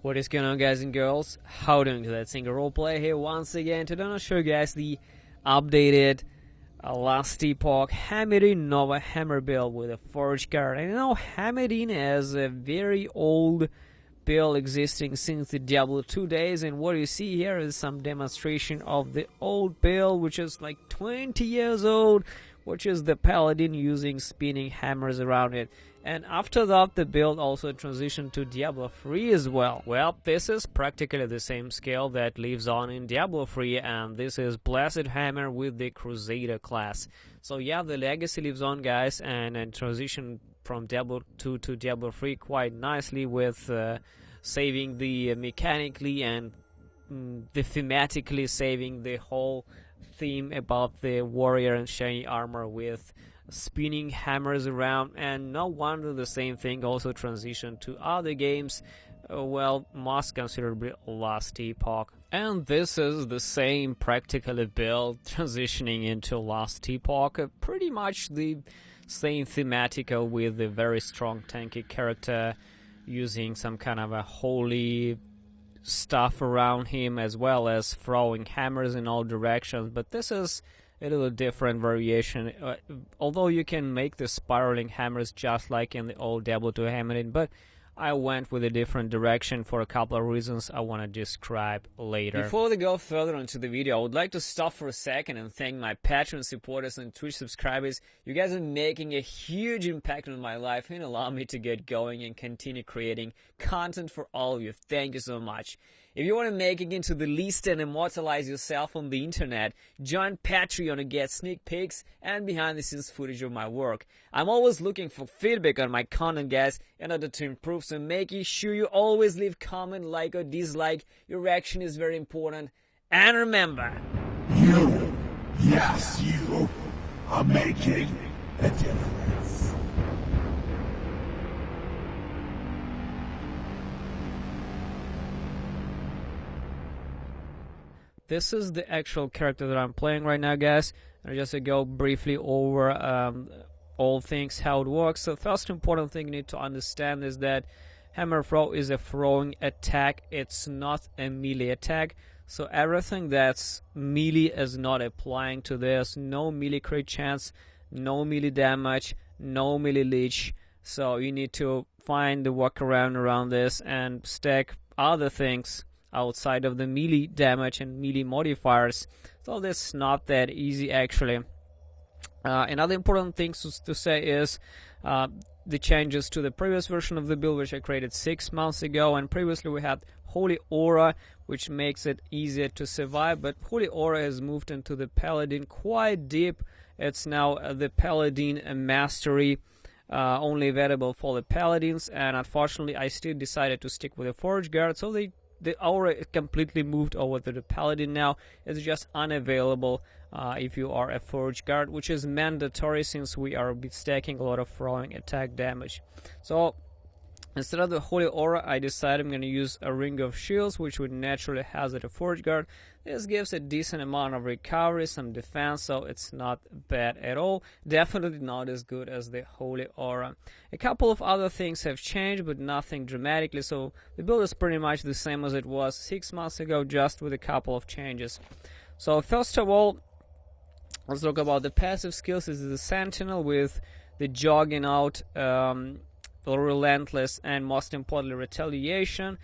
What is going on, guys and girls? How doing? Let's sing a roleplay here once again. Today I'm going to show you guys the updated Last Epoch Hammerdin Nova Hammer build with a forge card. And you know, Hammerdin has a very old build existing since the Diablo 2 days, and what you see here is some demonstration of the old build, which is like 20 years old, which is the paladin using spinning hammers around it. And after that, the build also transitioned to Diablo 3 as well. Well, this is practically the same scale that lives on in Diablo 3, and this is Blessed Hammer with the Crusader class. So yeah, the legacy lives on, guys, and transition from Diablo 2 to Diablo 3 quite nicely with saving the mechanically and the thematically saving the whole theme about the warrior and shiny armor with spinning hammers around. And no wonder the same thing also transitioned to other games, well, most considerably Last Epoch. And this is the same practically build transitioning into Last Epoch, pretty much the same thematical with a very strong tanky character using some kind of a holy stuff around him, as well as throwing hammers in all directions. But this is a little different variation, although you can make the spiraling hammers just like in the old Diablo 2 Hammerdin, but I went with a different direction for a couple of reasons I want to describe later. Before we go further into the video, I would like to stop for a second and thank my Patreon supporters and Twitch subscribers. You guys are making a huge impact on my life and allow me to get going and continue creating content for all of you. Thank you so much. If you want to make it into the list and immortalize yourself on the internet, join Patreon to get sneak peeks and behind-the-scenes footage of my work. I'm always looking for feedback on my content, guys, in order to improve, so making sure you always leave comment, like or dislike. Your reaction is very important. And remember, you, yes, you are making a difference. this is the actual character that I'm playing right now, guys. And just to go briefly over all things, how it works. So first important thing you need to understand is that hammer throw is a throwing attack. It's not a melee attack. So everything that's melee is not applying to this. No melee crit chance, no melee damage, no melee leech. So you need to find the workaround around this and stack other things outside of the melee damage and melee modifiers. So this is not that easy, actually. Another important thing to say is the changes to the previous version of the build, which I created 6 months ago. And previously we had Holy Aura, which makes it easier to survive, but Holy Aura has moved into the Paladin quite deep. It's now the Paladin Mastery, only available for the Paladins, and unfortunately I still decided to stick with the Forge Guard, so the aura completely moved over to the Paladin now. It's just unavailable if you are a Forge Guard, which is mandatory since we are stacking a lot of throwing attack damage. So instead of the Holy Aura, I decided I'm going to use a Ring of Shields, which would naturally hazard a Forge Guard. This gives a decent amount of recovery, some defense, so it's not bad at all. Definitely not as good as the Holy Aura. A couple of other things have changed, but nothing dramatically, so the build is pretty much the same as it was 6 months ago, just with a couple of changes. So first of all, let's talk about the passive skills. This is the Sentinel with the jogging out, relentless, and most importantly retaliation.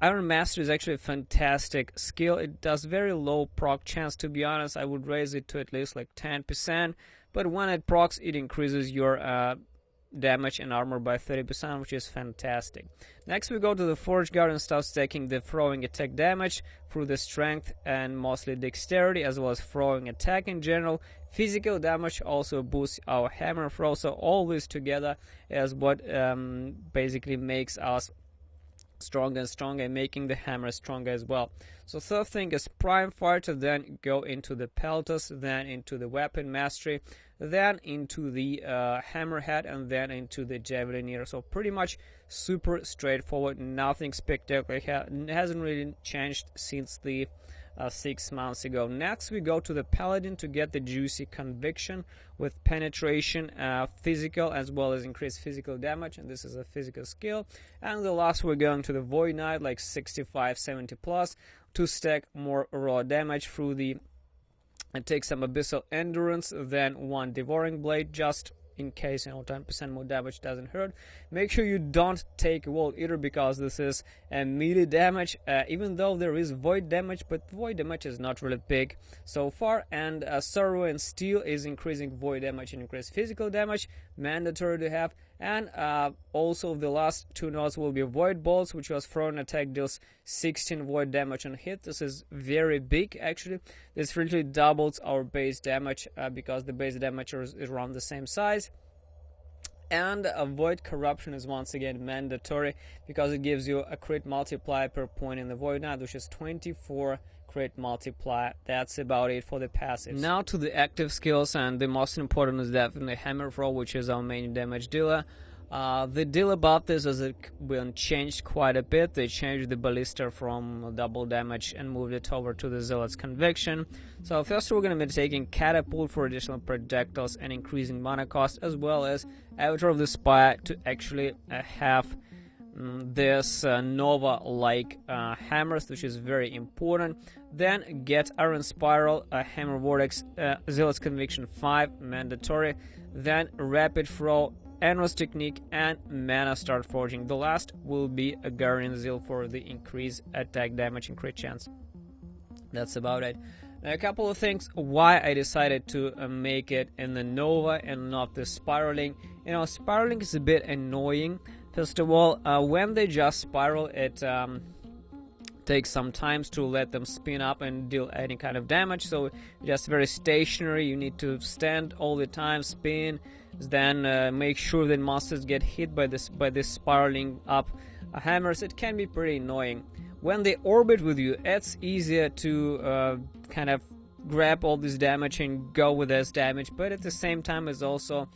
Iron Master is actually a fantastic skill. It does very low proc chance. To be honest, I would raise it to at least like 10%, but when it procs, it increases your damage and armor by 30%, which is fantastic. Next we go to the Forge Guard and start stacking the throwing attack damage through the strength and mostly dexterity, as well as throwing attack in general. Physical damage also boosts our hammer throw, so all this together is what basically makes us stronger and stronger, making the hammer stronger as well. So third thing is Prime Fighter, then go into the Peltas, then into the Weapon Mastery, then into the Hammerhead, and then into the Javelineer. So pretty much super straightforward, nothing spectacular. It hasn't really changed since the 6 months ago. Next we go to the Paladin to get the juicy conviction with penetration, physical as well as increased physical damage, and this is a physical skill. And the last we're going to the Void Knight, like 65, 70 plus, to stack more raw damage through the and take some abyssal endurance, then 1 devouring blade, just in case 10% more damage doesn't hurt. Make sure you don't take Wall Eater, because this is a melee damage, even though there is void damage, but void damage is not really big so far. And Sorrow and Steel is increasing void damage and increased physical damage, mandatory to have. And also the last 2 nodes will be Void Bolts, which was thrown attack, deals 16 void damage on hit. This is very big actually. This really doubles our base damage, because the base damage is around the same size. And Void Corruption is once again mandatory, because it gives you a crit multiplier per point in the Void Knight, which is 24 crit multiplier. That's about it for the passives. Now to the active skills, and the most important is definitely Hammer Throw, which is our main damage dealer. The deal about this is it been changed quite a bit. They changed the ballista from double damage and moved it over to the Zealot's Conviction. So first we're going to be taking Catapult for additional projectiles and increasing mana cost, as well as Avatar of the Spire to actually have this Nova-like hammers, which is very important. Then get Iron Spiral, Hammer Vortex, Zealot's Conviction 5, mandatory. Then Rapid Throw, Endless Technique, and Mana Start Forging. The last will be a Guardian Zeal for the increased attack damage and crit chance. That's about it. Now, a couple of things why I decided to make it in the Nova and not the Spiraling. You know, Spiraling is a bit annoying. First of all, when they just spiral, it takes some time to let them spin up and deal any kind of damage. So just very stationary. You need to stand all the time, spin, then make sure that monsters get hit by this spiraling up hammers. It can be pretty annoying. When they orbit with you, it's easier to kind of grab all this damage and go with this damage, but at the same time it's also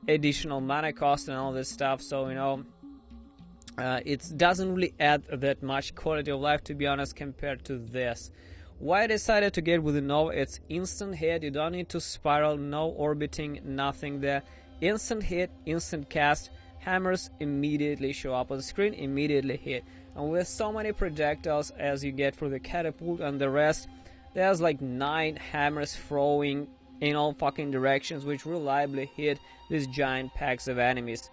additional mana cost and all this stuff, so you know, it doesn't really add that much quality of life, to be honest, compared to this. Why I decided to get with the Nova, it's instant hit, you don't need to spiral, no orbiting, nothing there. Instant hit, instant cast, hammers immediately show up on the screen, immediately hit. And with so many projectiles as you get for the Catapult and the rest, there's like 9 hammers throwing in all fucking directions, which reliably hit these giant packs of enemies.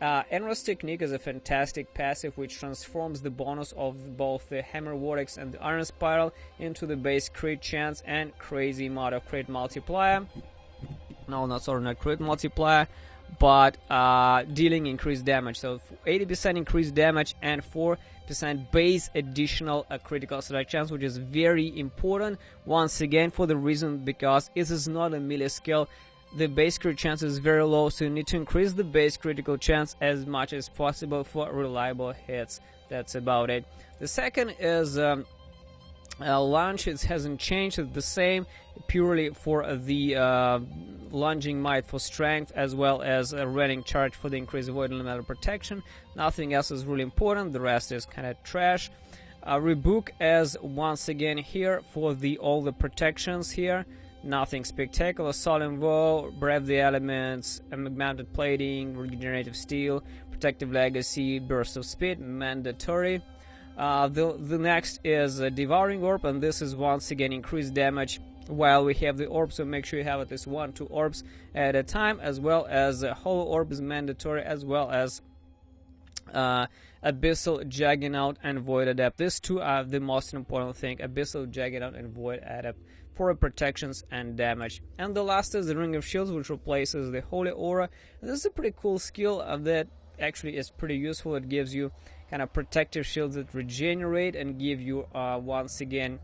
Endless Technique is a fantastic passive which transforms the bonus of both the Hammer Vortex and the Iron Spiral into the base crit chance and crazy amount of crit multiplier. No, not crit multiplier, but dealing increased damage. So 80% increased damage and 4% base additional critical strike chance, which is very important once again for the reason because this is not a melee skill. The base crit chance is very low, so you need to increase the base critical chance as much as possible for reliable hits. That's about it. The second is launch. It hasn't changed. It's the same, purely for the lunging might for strength, as well as a running charge for the increased void elemental protection. Nothing else is really important. The rest is kind of trash. Rebook as once again here for all the protections here. Nothing spectacular. Solemn Vow, Brave the Elements, Mounted Plating, Regenerative Steel, Protective Legacy, Burst of Speed, mandatory. The next is Devouring Orb, and this is once again increased damage while we have the orb, so make sure you have at least 1-2 orbs at a time, as well as Hollow Orb is mandatory, as well as Abyssal Juggernaut and Void Adept. These two are the most important thing, Abyssal Juggernaut and Void Adept, for protections and damage. And the last is the Ring of Shields, which replaces the Holy Aura. And this is a pretty cool skill that actually is pretty useful. It gives you kind of protective shields that regenerate and give you once again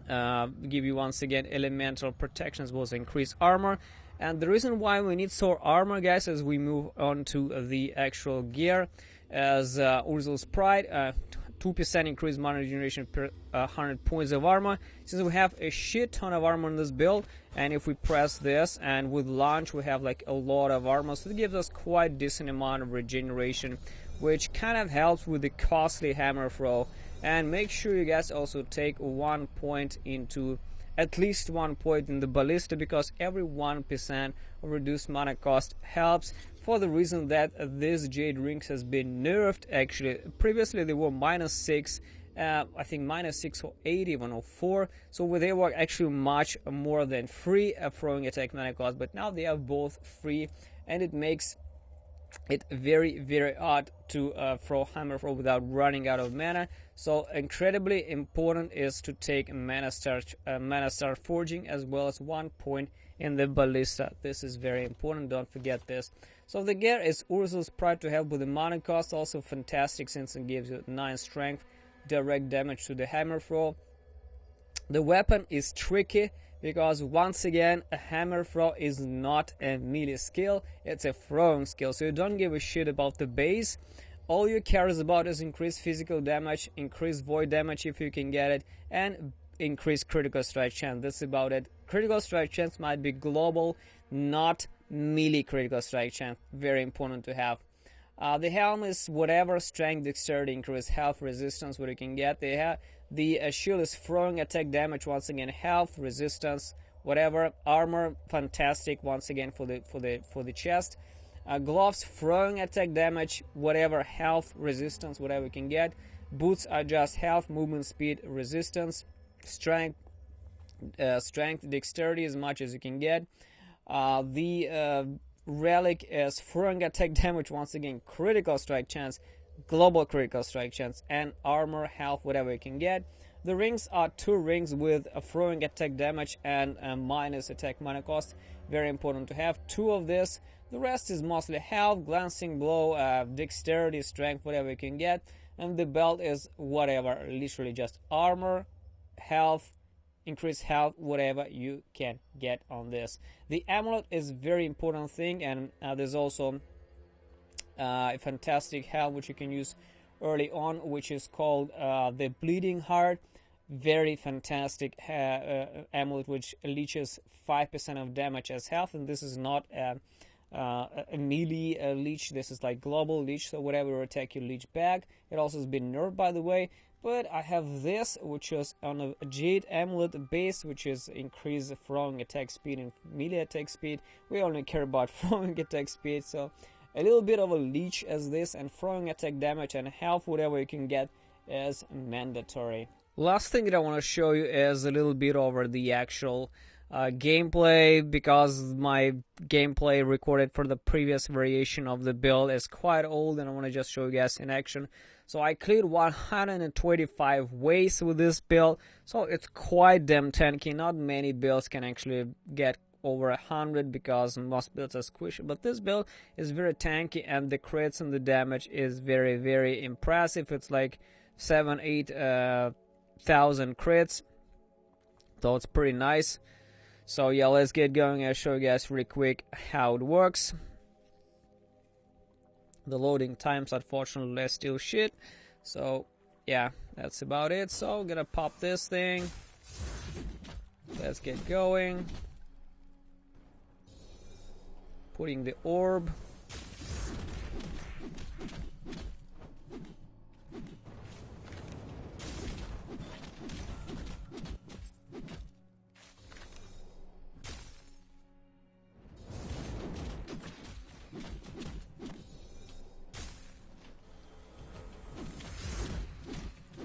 elemental protections, both increase armor. And the reason why we need Sword Armor, guys, as we move on to the actual gear, as Urzel's Pride, 2% increased mana regeneration per 100 points of armor. Since we have a shit ton of armor in this build, and if we press this and with launch we have like a lot of armor, so it gives us quite decent amount of regeneration, which kind of helps with the costly hammer throw And make sure you guys also take 1 point into, at least 1 point in the ballista, because every 1% of reduced mana cost helps, for the reason that this jade rings has been nerfed. Actually, previously they were -6, I think -6 or 8, even or 4, so they were actually much more than free throwing attack mana cost, but now they are both free, and it makes it very, very hard to throw hammer throw without running out of mana. So incredibly important is to take mana star forging, as well as 1 point in the ballista. This is very important, don't forget this. So the gear is Ursul's Pride to help with the mana cost, also fantastic since it gives you 9 strength, direct damage to the hammer throw. The weapon is tricky because, once again, a hammer throw is not a melee skill, it's a throwing skill, so you don't give a shit about the base. All you care about is increased physical damage, increased void damage if you can get it, and increased critical strike chance. That's about it. Critical strike chance might be global, not melee critical strike chance. Very important to have. The helm is whatever, strength, dexterity, increased health, resistance, what you can get. The shield is throwing attack damage, once again, health, resistance, whatever. Armor, fantastic, once again, for the chest. Gloves, throwing attack damage, whatever, health, resistance, whatever you can get. Boots are just health, movement speed, resistance, strength, dexterity, as much as you can get. The relic is throwing attack damage, once again, critical strike chance, global critical strike chance, and armor, health, whatever you can get. The rings are 2 rings with a throwing attack damage and minus attack mana cost. Very important to have 2 of this. The rest is mostly health, glancing blow, dexterity, strength, whatever you can get. And the belt is whatever, literally just armor, health, increase health, whatever you can get on this. The amulet is very important thing, and there's also a fantastic helm which you can use early on, which is called the Bleeding Heart. Very fantastic amulet which leeches 5% of damage as health, and this is not a melee leech. This is like global leech, so whatever attack you leech back. It also has been nerfed, by the way. But I have this, which is on a jade amulet base, which is increase throwing attack speed and melee attack speed. We only care about throwing attack speed, so a little bit of a leech as this, and throwing attack damage and health, whatever you can get, is mandatory. Last thing that I want to show you is a little bit over the actual gameplay, because my gameplay recorded for the previous variation of the build is quite old, and I want to just show you guys in action. So I cleared 125 ways with this build, so it's quite damn tanky. Not many builds can actually get over 100 because most builds are squishy, but this build is very tanky, and the crits and the damage is very, very impressive. It's like 7-8 thousand crits, so it's pretty nice. So yeah, let's get going. I'll show you guys really quick how it works. The loading times, unfortunately, are still shit. So yeah, that's about it. So I'm gonna pop this thing. Let's get going. Putting the orb.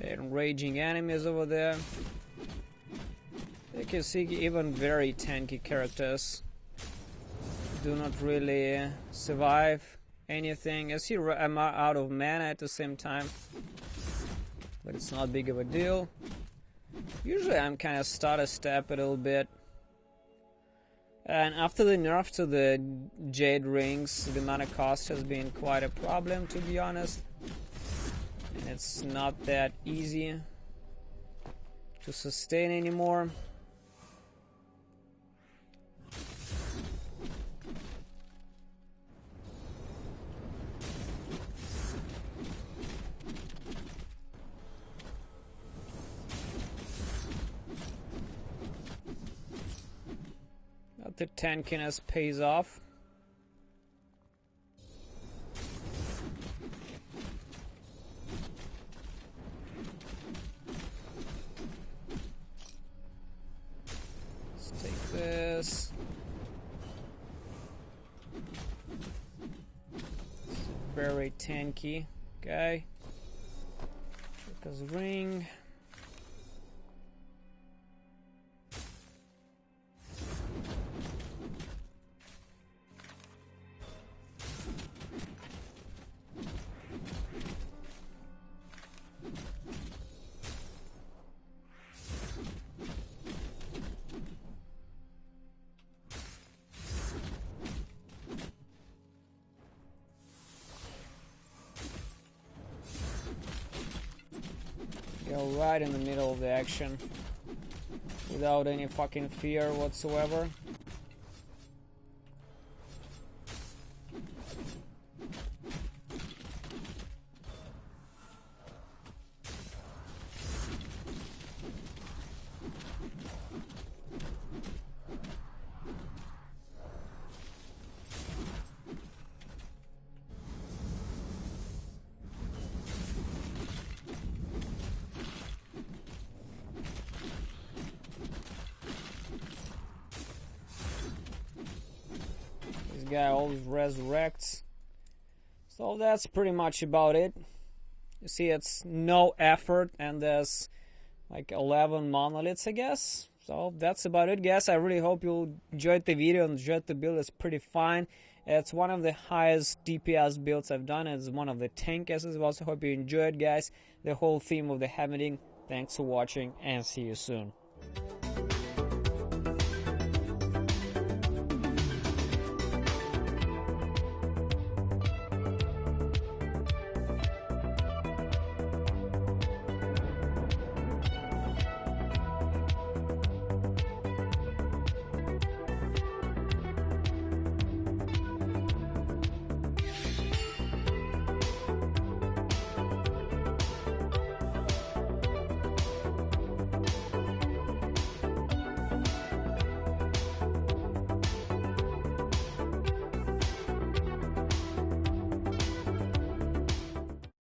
And raging enemies over there. You can see even very tanky characters do not really survive anything. I see I'm out of mana at the same time, but it's not big of a deal. Usually I'm kind of stutter step a little bit. And after the nerf to the jade rings, the mana cost has been quite a problem, to be honest. And it's not that easy to sustain anymore. But the tankiness pays off. very tanky. Okay. Because ring. Go right in the middle of the action without any fucking fear whatsoever. Guy always resurrects. So that's pretty much about it. You see, it's no effort, and there's like 11 monoliths, I guess. So that's about it, guys. I really hope you enjoyed the video and enjoyed the build. It's pretty fine. It's one of the highest DPS builds I've done. It's one of the tankest as well. So hope you enjoyed, guys, the whole theme of the Hammerdin. Thanks for watching, and see you soon.